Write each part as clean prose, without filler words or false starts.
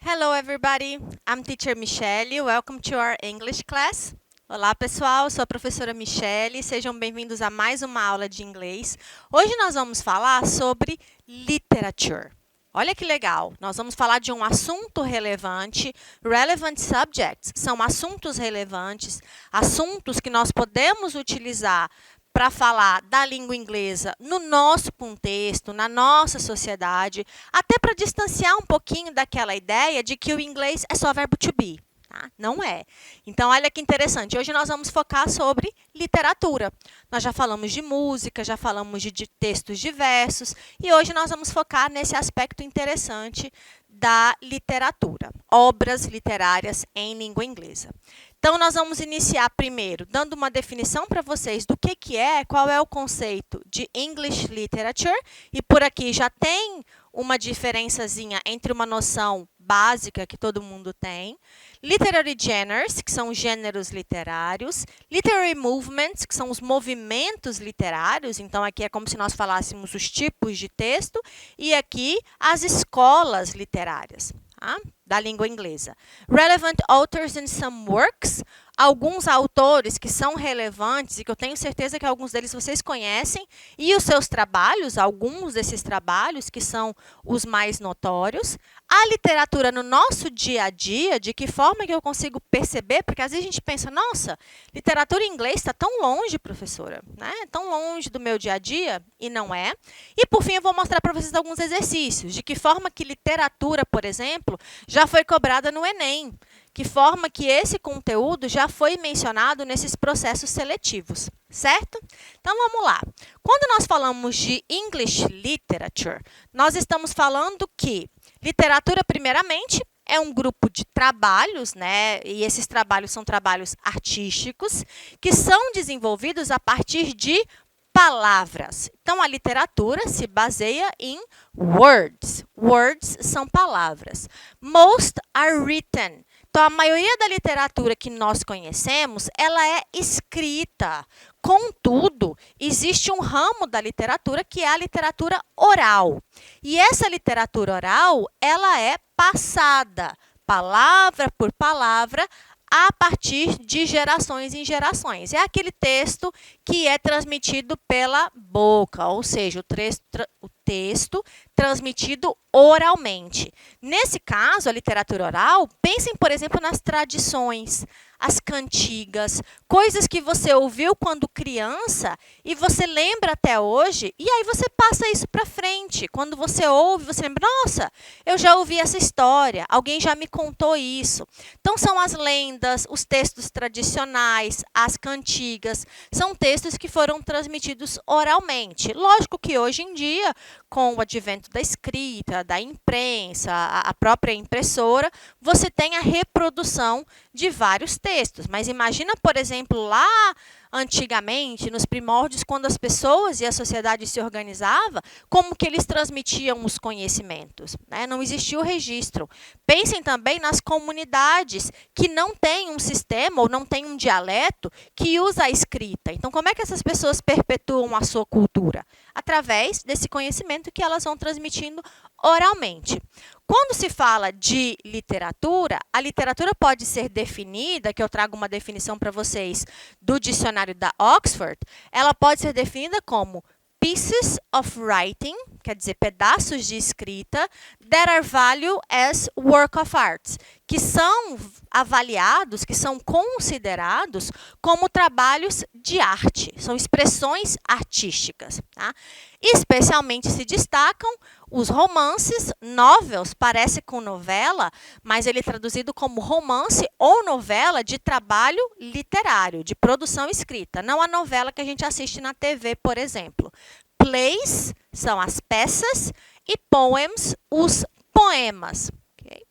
Hello everybody, I'm Teacher Michelle. Welcome to our English class. Olá pessoal, sou a professora Michelle. Sejam bem-vindos a mais uma aula de inglês. Hoje nós vamos falar sobre literature. Olha que legal, nós vamos falar de um assunto relevante. Relevant subjects são assuntos relevantes, assuntos que nós podemos utilizar para falar da língua inglesa no nosso contexto, na nossa sociedade, até para distanciar um pouquinho daquela ideia de que o inglês é só verbo to be. Tá? Não é. Então, olha que interessante. Hoje nós vamos focar sobre literatura. Nós já falamos de música, já falamos de textos diversos, e hoje nós vamos focar nesse aspecto interessante da literatura, obras literárias em língua inglesa. Então, nós vamos iniciar primeiro dando uma definição para vocês do que é, qual é o conceito de English Literature, e por aqui já tem uma diferençazinha entre uma noção básica que todo mundo tem, literary genres, que são os gêneros literários, literary movements, que são os movimentos literários, então aqui é como se nós falássemos os tipos de texto, e aqui as escolas literárias. Tá? Da língua inglesa. Relevant authors in some works, alguns autores que são relevantes e que eu tenho certeza que alguns deles vocês conhecem, e os seus trabalhos, alguns desses trabalhos que são os mais notórios. A literatura no nosso dia a dia, de que forma que eu consigo perceber, porque às vezes a gente pensa, nossa, literatura em inglês está tão longe, professora, né? Tão longe do meu dia a dia, e não é. E por fim eu vou mostrar para vocês alguns exercícios, de que forma que literatura, por exemplo, já foi cobrada no Enem, que forma que esse conteúdo já foi mencionado nesses processos seletivos, certo? Então, vamos lá. Quando nós falamos de English Literature, nós estamos falando que literatura, primeiramente, é um grupo de trabalhos, né? E esses trabalhos são trabalhos artísticos, que são desenvolvidos a partir de palavras. Então, a literatura se baseia em words. Words são palavras. Most are written. Então, a maioria da literatura que nós conhecemos, ela é escrita. Contudo, existe um ramo da literatura que é a literatura oral. E essa literatura oral, ela é passada, palavra por palavra, a partir de gerações em gerações. É aquele texto que é transmitido pela boca, ou seja, o texto transmitido oralmente. Nesse caso, a literatura oral, pensem, por exemplo, nas tradições, as cantigas, coisas que você ouviu quando criança e você lembra até hoje, e aí você passa isso para frente. Quando você ouve, você lembra, nossa, eu já ouvi essa história, alguém já me contou isso. Então, são as lendas, os textos tradicionais, as cantigas, são textos que foram transmitidos oralmente. Lógico que hoje em dia, com o advento da escrita, da imprensa, a própria impressora, você tem a reprodução de vários textos. Mas imagina, por exemplo, lá antigamente, nos primórdios, quando as pessoas e a sociedade se organizava, como que eles transmitiam os conhecimentos, né? Não existia o registro. Pensem também nas comunidades que não têm um sistema ou não têm um dialeto que usa a escrita. Então, como é que essas pessoas perpetuam a sua cultura? Através desse conhecimento que elas vão transmitindo oralmente. Quando se fala de literatura, a literatura pode ser definida, que eu trago uma definição para vocês do dicionário da Oxford, ela pode ser definida como pieces of writing, quer dizer, pedaços de escrita, that are valued as work of art, que são avaliados, que são considerados como trabalhos de arte, são expressões artísticas. Tá? Especialmente se destacam os romances, novels, parece com novela, mas ele é traduzido como romance ou novela de trabalho literário, de produção escrita, não a novela que a gente assiste na TV, por exemplo. Plays são as peças e poems, os poemas. Okay?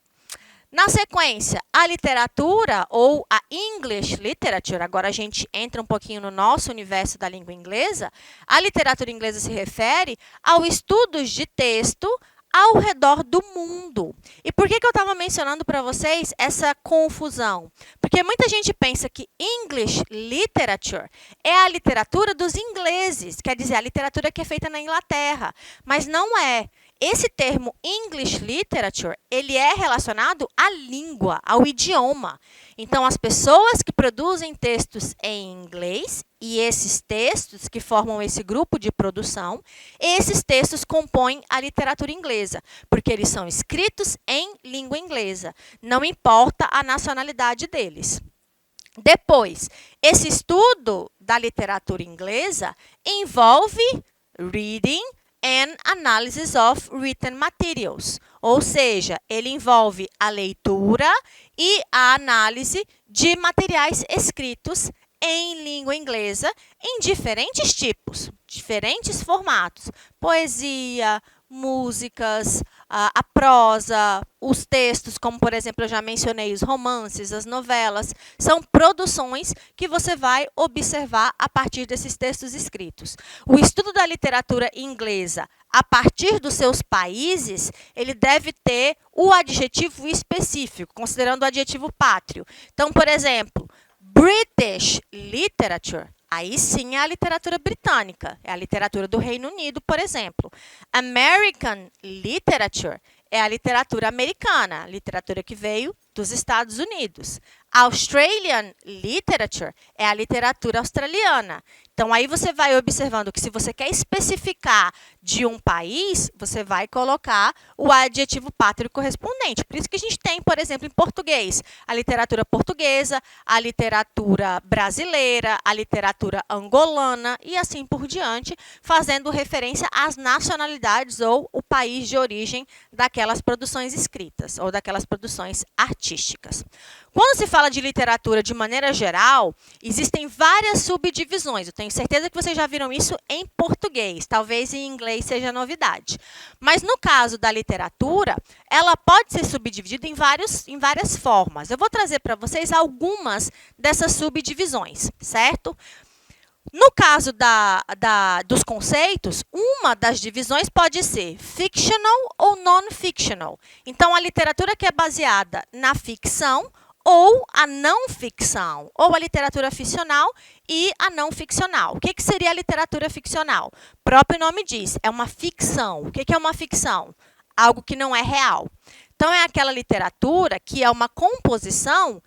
Na sequência, a literatura ou a English Literature, agora a gente entra um pouquinho no nosso universo da língua inglesa, a literatura inglesa se refere ao estudo de texto ao redor do mundo. E por que eu estava mencionando para vocês essa confusão? Porque muita gente pensa que English literature é a literatura dos ingleses, quer dizer, a literatura que é feita na Inglaterra, mas não é. Esse termo English literature, ele é relacionado à língua, ao idioma. Então, as pessoas que produzem textos em inglês e esses textos que formam esse grupo de produção, esses textos compõem a literatura inglesa, porque eles são escritos em língua inglesa. Não importa a nacionalidade deles. Depois, esse estudo da literatura inglesa envolve reading and analysis of written materials, ou seja, ele envolve a leitura e a análise de materiais escritos em língua inglesa em diferentes tipos, diferentes formatos, poesia, músicas, a prosa, os textos, como por exemplo eu já mencionei, os romances, as novelas, são produções que você vai observar a partir desses textos escritos. O estudo da literatura inglesa a partir dos seus países, ele deve ter o adjetivo específico, considerando o adjetivo pátrio. Então, por exemplo, British literature, aí sim é a literatura britânica, é a literatura do Reino Unido, por exemplo. American literature é a literatura americana, a literatura que veio dos Estados Unidos. Australian literature é a literatura australiana. Então, aí você vai observando que se você quer especificar de um país, você vai colocar o adjetivo pátrio correspondente. Por isso que a gente tem, por exemplo, em português, a literatura portuguesa, a literatura brasileira, a literatura angolana e assim por diante, fazendo referência às nacionalidades ou o país de origem daquelas produções escritas ou daquelas produções artísticas. Quando se fala de literatura de maneira geral, existem várias subdivisões. Eu tenho certeza que vocês já viram isso em português, talvez em inglês seja novidade. Mas no caso da literatura, ela pode ser subdividida em várias formas. Eu vou trazer para vocês algumas dessas subdivisões, certo? No caso dos conceitos, uma das divisões pode ser fictional ou non-fictional. Então, a literatura que é baseada na ficção ou a não ficção, ou a literatura ficcional e a não ficcional. O que seria a literatura ficcional? O próprio nome diz, é uma ficção. O que é uma ficção? Algo que não é real. Então, é aquela literatura que é uma composição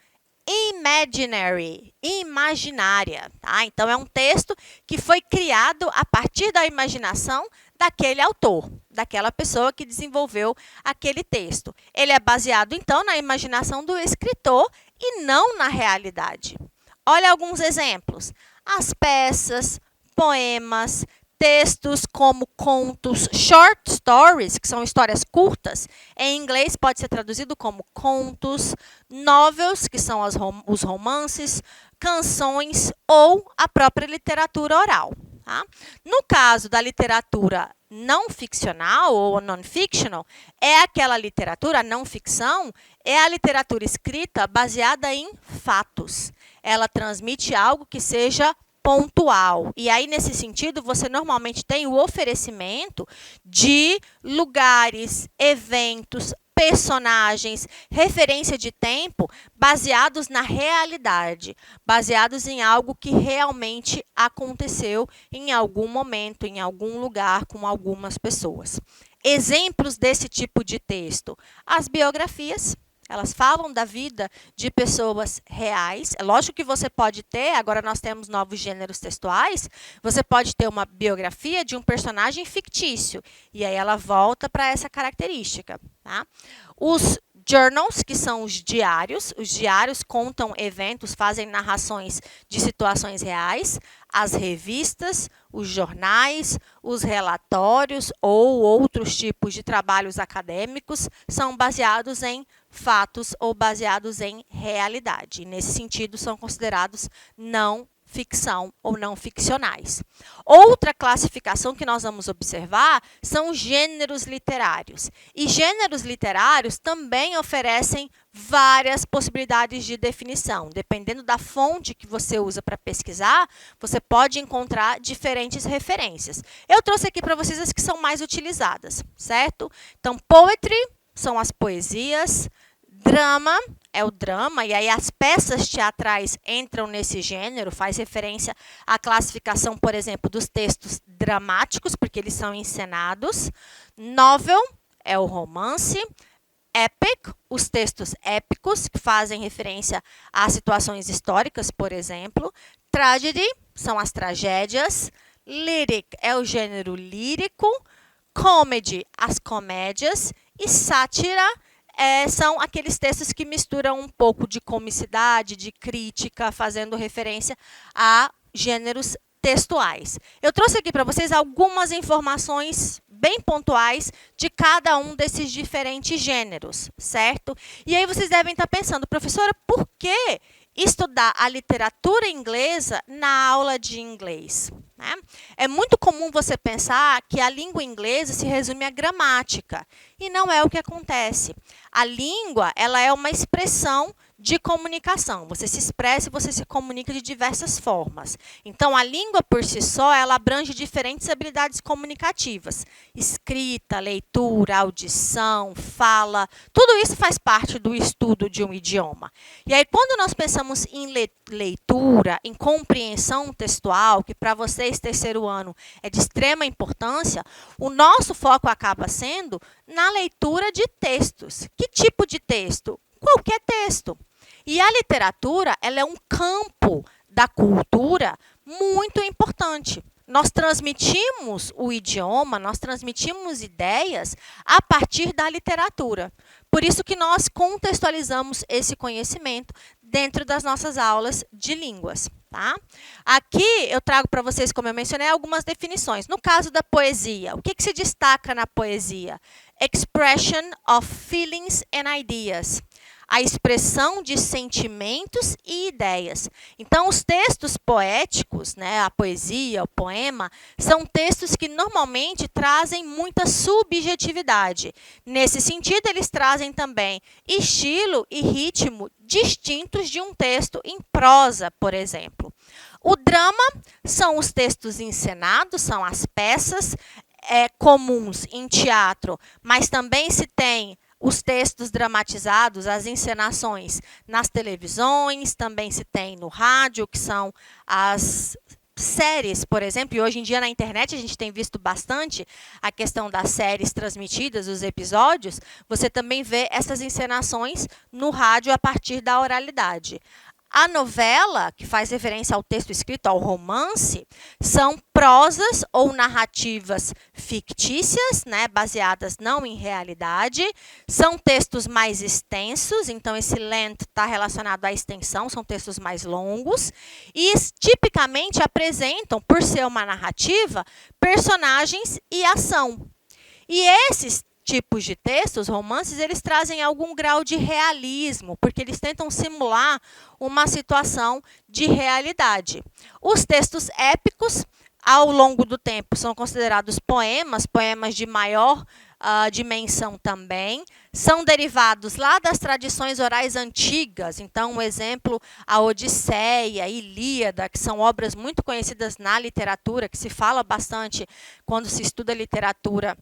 imaginary, imaginária. Tá? Então, é um texto que foi criado a partir da imaginação daquele autor, daquela pessoa que desenvolveu aquele texto. Ele é baseado, então, na imaginação do escritor e não na realidade. Olha alguns exemplos. As peças, poemas, textos como contos, short stories, que são histórias curtas, em inglês pode ser traduzido como contos, novels, que são os romances, canções ou a própria literatura oral. Tá? No caso da literatura não ficcional ou non-fictional, é aquela literatura, a não ficção, é a literatura escrita baseada em fatos. Ela transmite algo que seja pontual. E aí, nesse sentido, você normalmente tem o oferecimento de lugares, eventos, personagens, referência de tempo baseados na realidade, baseados em algo que realmente aconteceu em algum momento, em algum lugar, com algumas pessoas. Exemplos desse tipo de texto: as biografias. Elas falam da vida de pessoas reais. É lógico que você pode ter, agora nós temos novos gêneros textuais, você pode ter uma biografia de um personagem fictício. E aí ela volta para essa característica. Tá? Os journals, que são os diários contam eventos, fazem narrações de situações reais. As revistas, os jornais, os relatórios ou outros tipos de trabalhos acadêmicos são baseados em fatos ou baseados em realidade. Nesse sentido, são considerados não ficção ou não ficcionais. Outra classificação que nós vamos observar são gêneros literários. E gêneros literários também oferecem várias possibilidades de definição. Dependendo da fonte que você usa para pesquisar, você pode encontrar diferentes referências. Eu trouxe aqui para vocês as que são mais utilizadas, certo? Então, poetry são as poesias, drama é o drama, e aí as peças teatrais entram nesse gênero, faz referência à classificação, por exemplo, dos textos dramáticos, porque eles são encenados. Novel é o romance. Epic, os textos épicos, que fazem referência a situações históricas, por exemplo. Tragedy são as tragédias. Lyric é o gênero lírico. Comedy, as comédias. E sátira são aqueles textos que misturam um pouco de comicidade, de crítica, fazendo referência a gêneros textuais. Eu trouxe aqui para vocês algumas informações bem pontuais de cada um desses diferentes gêneros, certo? E aí vocês devem estar pensando, professora, por que estudar a literatura inglesa na aula de inglês? Né? É muito comum você pensar que a língua inglesa se resume à gramática, e não é o que acontece. A língua, ela é uma expressão de comunicação. Você se expressa e você se comunica de diversas formas. Então, a língua por si só, ela abrange diferentes habilidades comunicativas. Escrita, leitura, audição, fala, tudo isso faz parte do estudo de um idioma. E aí, quando nós pensamos em leitura, em compreensão textual, que para vocês, terceiro ano, é de extrema importância, o nosso foco acaba sendo na leitura de textos. Que tipo de texto? Qualquer texto. E a literatura, ela é um campo da cultura muito importante. Nós transmitimos o idioma, nós transmitimos ideias a partir da literatura. Por isso que nós contextualizamos esse conhecimento dentro das nossas aulas de línguas. Tá? Aqui eu trago para vocês, como eu mencionei, algumas definições. No caso da poesia, o que se destaca na poesia? Expression of feelings and ideas. A expressão de sentimentos e ideias. Então, os textos poéticos, né, a poesia, o poema, são textos que normalmente trazem muita subjetividade. Nesse sentido, eles trazem também estilo e ritmo distintos de um texto em prosa, por exemplo. O drama são os textos encenados, são as peças comuns em teatro, mas também se tem os textos dramatizados, as encenações nas televisões, também se tem no rádio, que são as séries, por exemplo, e hoje em dia na internet a gente tem visto bastante a questão das séries transmitidas, os episódios, você também vê essas encenações no rádio a partir da oralidade. A novela, que faz referência ao texto escrito, ao romance, são prosas ou narrativas fictícias, né, baseadas não em realidade. São textos mais extensos, então esse length está relacionado à extensão, são textos mais longos. E tipicamente apresentam, por ser uma narrativa, personagens e ação. E esses tipos de textos, romances, eles trazem algum grau de realismo, porque eles tentam simular uma situação de realidade. Os textos épicos, ao longo do tempo, são considerados poemas, poemas de maior dimensão também, são derivados lá das tradições orais antigas. Então, um exemplo, a Odisseia, Ilíada, que são obras muito conhecidas na literatura, que se fala bastante quando se estuda literatura,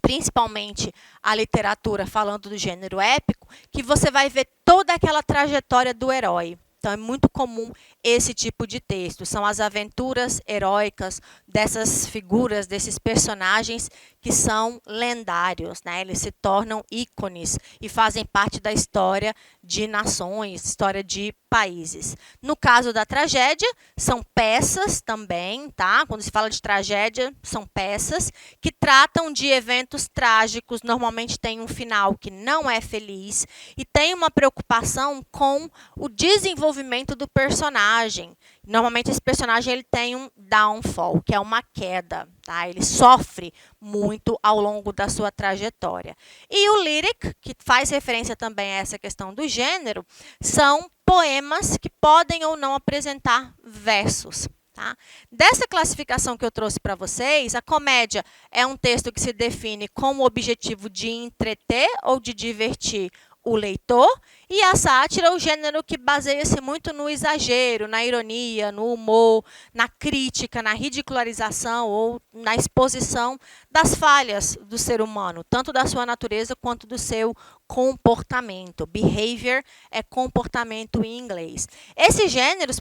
principalmente a literatura falando do gênero épico, que você vai ver toda aquela trajetória do herói. Então, é muito comum esse tipo de texto. São as aventuras heróicas dessas figuras, desses personagens que são lendários, né? Eles se tornam ícones e fazem parte da história de nações, história de países. No caso da tragédia, são peças também, tá? Quando se fala de tragédia, são peças que tratam de eventos trágicos, normalmente tem um final que não é feliz e tem uma preocupação com o desenvolvimento do personagem. Normalmente esse personagem ele tem um downfall, que é uma queda, tá? Ele sofre muito ao longo da sua trajetória. E o lyric, que faz referência também a essa questão do gênero, são poemas que podem ou não apresentar versos. Tá? Dessa classificação que eu trouxe para vocês, a comédia é um texto que se define com o objetivo de entreter ou de divertir o leitor, e a sátira é o gênero que baseia-se muito no exagero, na ironia, no humor, na crítica, na ridicularização ou na exposição das falhas do ser humano, tanto da sua natureza quanto do seu comportamento. Behavior é comportamento em inglês. Esses gêneros,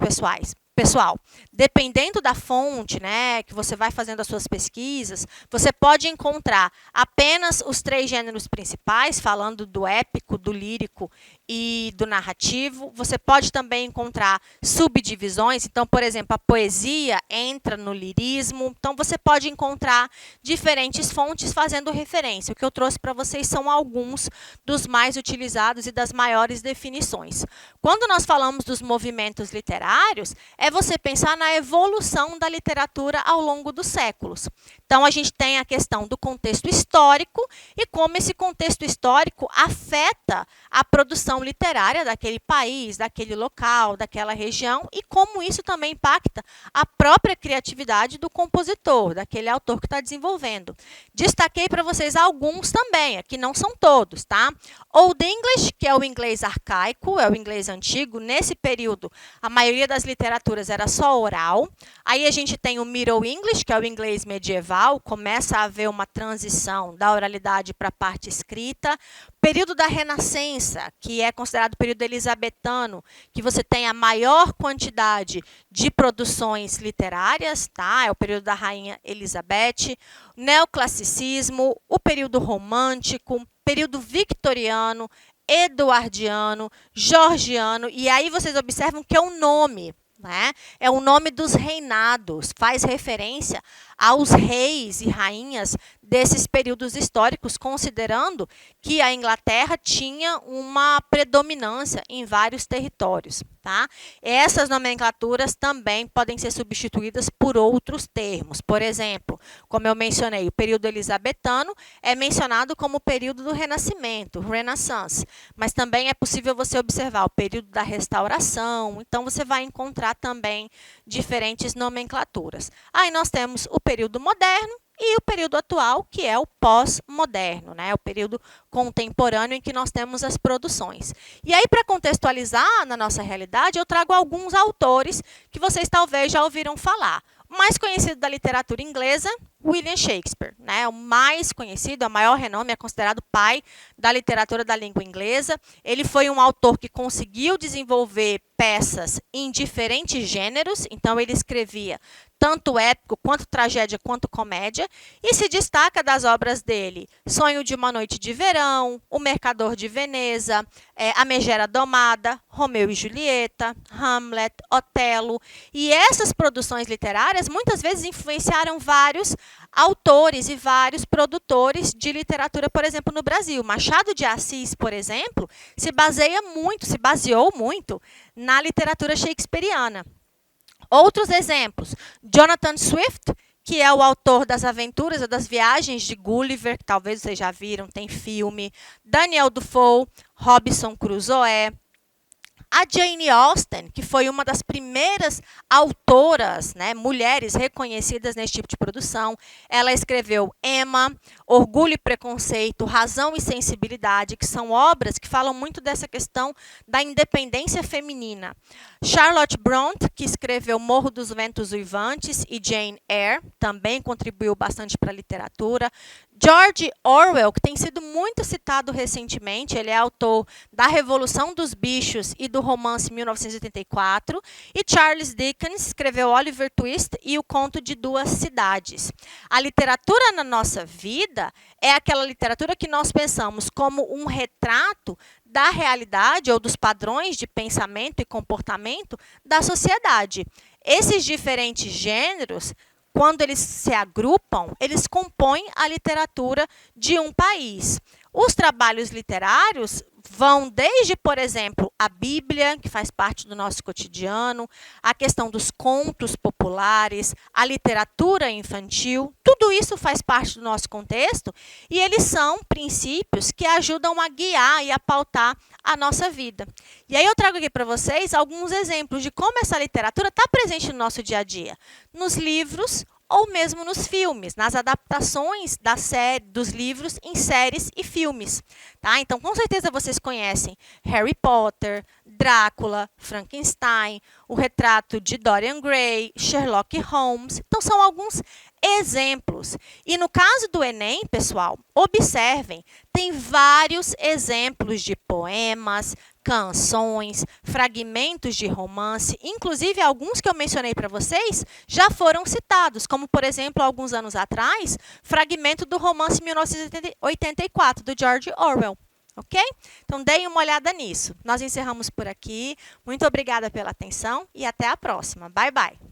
pessoal, dependendo da fonte, né, que você vai fazendo as suas pesquisas, você pode encontrar apenas os 3 gêneros principais, falando do épico, do lírico e do narrativo. Você pode também encontrar subdivisões. Então, por exemplo, a poesia entra no lirismo. Então, você pode encontrar diferentes fontes fazendo referência. O que eu trouxe para vocês são alguns dos mais utilizados e das maiores definições. Quando nós falamos dos movimentos literários, é você pensar na evolução da literatura ao longo dos séculos. Então, a gente tem a questão do contexto histórico e como esse contexto histórico afeta a produção literária daquele país, daquele local, daquela região, e como isso também impacta a própria criatividade do compositor, daquele autor que está desenvolvendo. Destaquei para vocês alguns também, aqui não são todos, tá? Old English, que é o inglês arcaico, é o inglês antigo. Nesse período, a maioria das literaturas era só oral. Aí a gente tem o Middle English, que é o inglês medieval, começa a haver uma transição da oralidade para a parte escrita. Período da Renascença, que é considerado o período elisabetano, que você tem a maior quantidade de produções literárias, tá? É o período da Rainha Elizabeth. Neoclassicismo, o período romântico, período victoriano, eduardiano, georgiano, e aí vocês observam que é um nome, né? É o nome dos reinados, faz referência aos reis e rainhas desses períodos históricos, considerando que a Inglaterra tinha uma predominância em vários territórios. Tá? Essas nomenclaturas também podem ser substituídas por outros termos. Por exemplo, como eu mencionei, o período elisabetano é mencionado como o período do Renascimento, Renaissance, mas também é possível você observar o período da Restauração, então você vai encontrar também diferentes nomenclaturas. Aí nós temos o período moderno e o período atual, que é o pós-moderno, né? O período contemporâneo em que nós temos as produções. E aí, para contextualizar na nossa realidade, eu trago alguns autores que vocês talvez já ouviram falar. O mais conhecido da literatura inglesa, William Shakespeare, né? O mais conhecido, a maior renome, é considerado o pai da literatura da língua inglesa. Ele foi um autor que conseguiu desenvolver peças em diferentes gêneros, então ele escrevia tanto épico, quanto tragédia, quanto comédia, e se destaca das obras dele Sonho de uma Noite de Verão, O Mercador de Veneza, A Megera Domada, Romeu e Julieta, Hamlet, Otelo, e essas produções literárias muitas vezes influenciaram vários autores e vários produtores de literatura, por exemplo, no Brasil. Machado de Assis, por exemplo, se baseou muito na literatura shakespeariana. Outros exemplos, Jonathan Swift, que é o autor das aventuras ou das viagens de Gulliver, que talvez vocês já viram, tem filme. Daniel Defoe, Robinson Crusoe. A Jane Austen, que foi uma das primeiras autoras, né, mulheres reconhecidas nesse tipo de produção, ela escreveu Emma, Orgulho e Preconceito, Razão e Sensibilidade, que são obras que falam muito dessa questão da independência feminina. Charlotte Brontë, que escreveu Morro dos Ventos Uivantes, e Jane Eyre, também contribuiu bastante para a literatura. George Orwell, que tem sido muito citado recentemente, ele é autor da Revolução dos Bichos e do romance 1984, e Charles Dickens escreveu Oliver Twist e O Conto de Duas Cidades. A literatura na nossa vida é aquela literatura que nós pensamos como um retrato da realidade ou dos padrões de pensamento e comportamento da sociedade. Esses diferentes gêneros, quando eles se agrupam, eles compõem a literatura de um país. Os trabalhos literários vão desde, por exemplo, a Bíblia, que faz parte do nosso cotidiano, a questão dos contos populares, a literatura infantil, tudo isso faz parte do nosso contexto e eles são princípios que ajudam a guiar e a pautar a nossa vida. E aí eu trago aqui para vocês alguns exemplos de como essa literatura está presente no nosso dia a dia, nos livros ou mesmo nos filmes, nas adaptações da série, dos livros em séries e filmes. Tá? Então, com certeza vocês conhecem Harry Potter, Drácula, Frankenstein, o retrato de Dorian Gray, Sherlock Holmes. Então, são alguns exemplos. E no caso do Enem, pessoal, observem, tem vários exemplos de poemas, canções, fragmentos de romance, inclusive alguns que eu mencionei para vocês já foram citados, como, por exemplo, alguns anos atrás, fragmento do romance 1984, do George Orwell. Ok? Então, deem uma olhada nisso. Nós encerramos por aqui. Muito obrigada pela atenção e até a próxima. Bye, bye!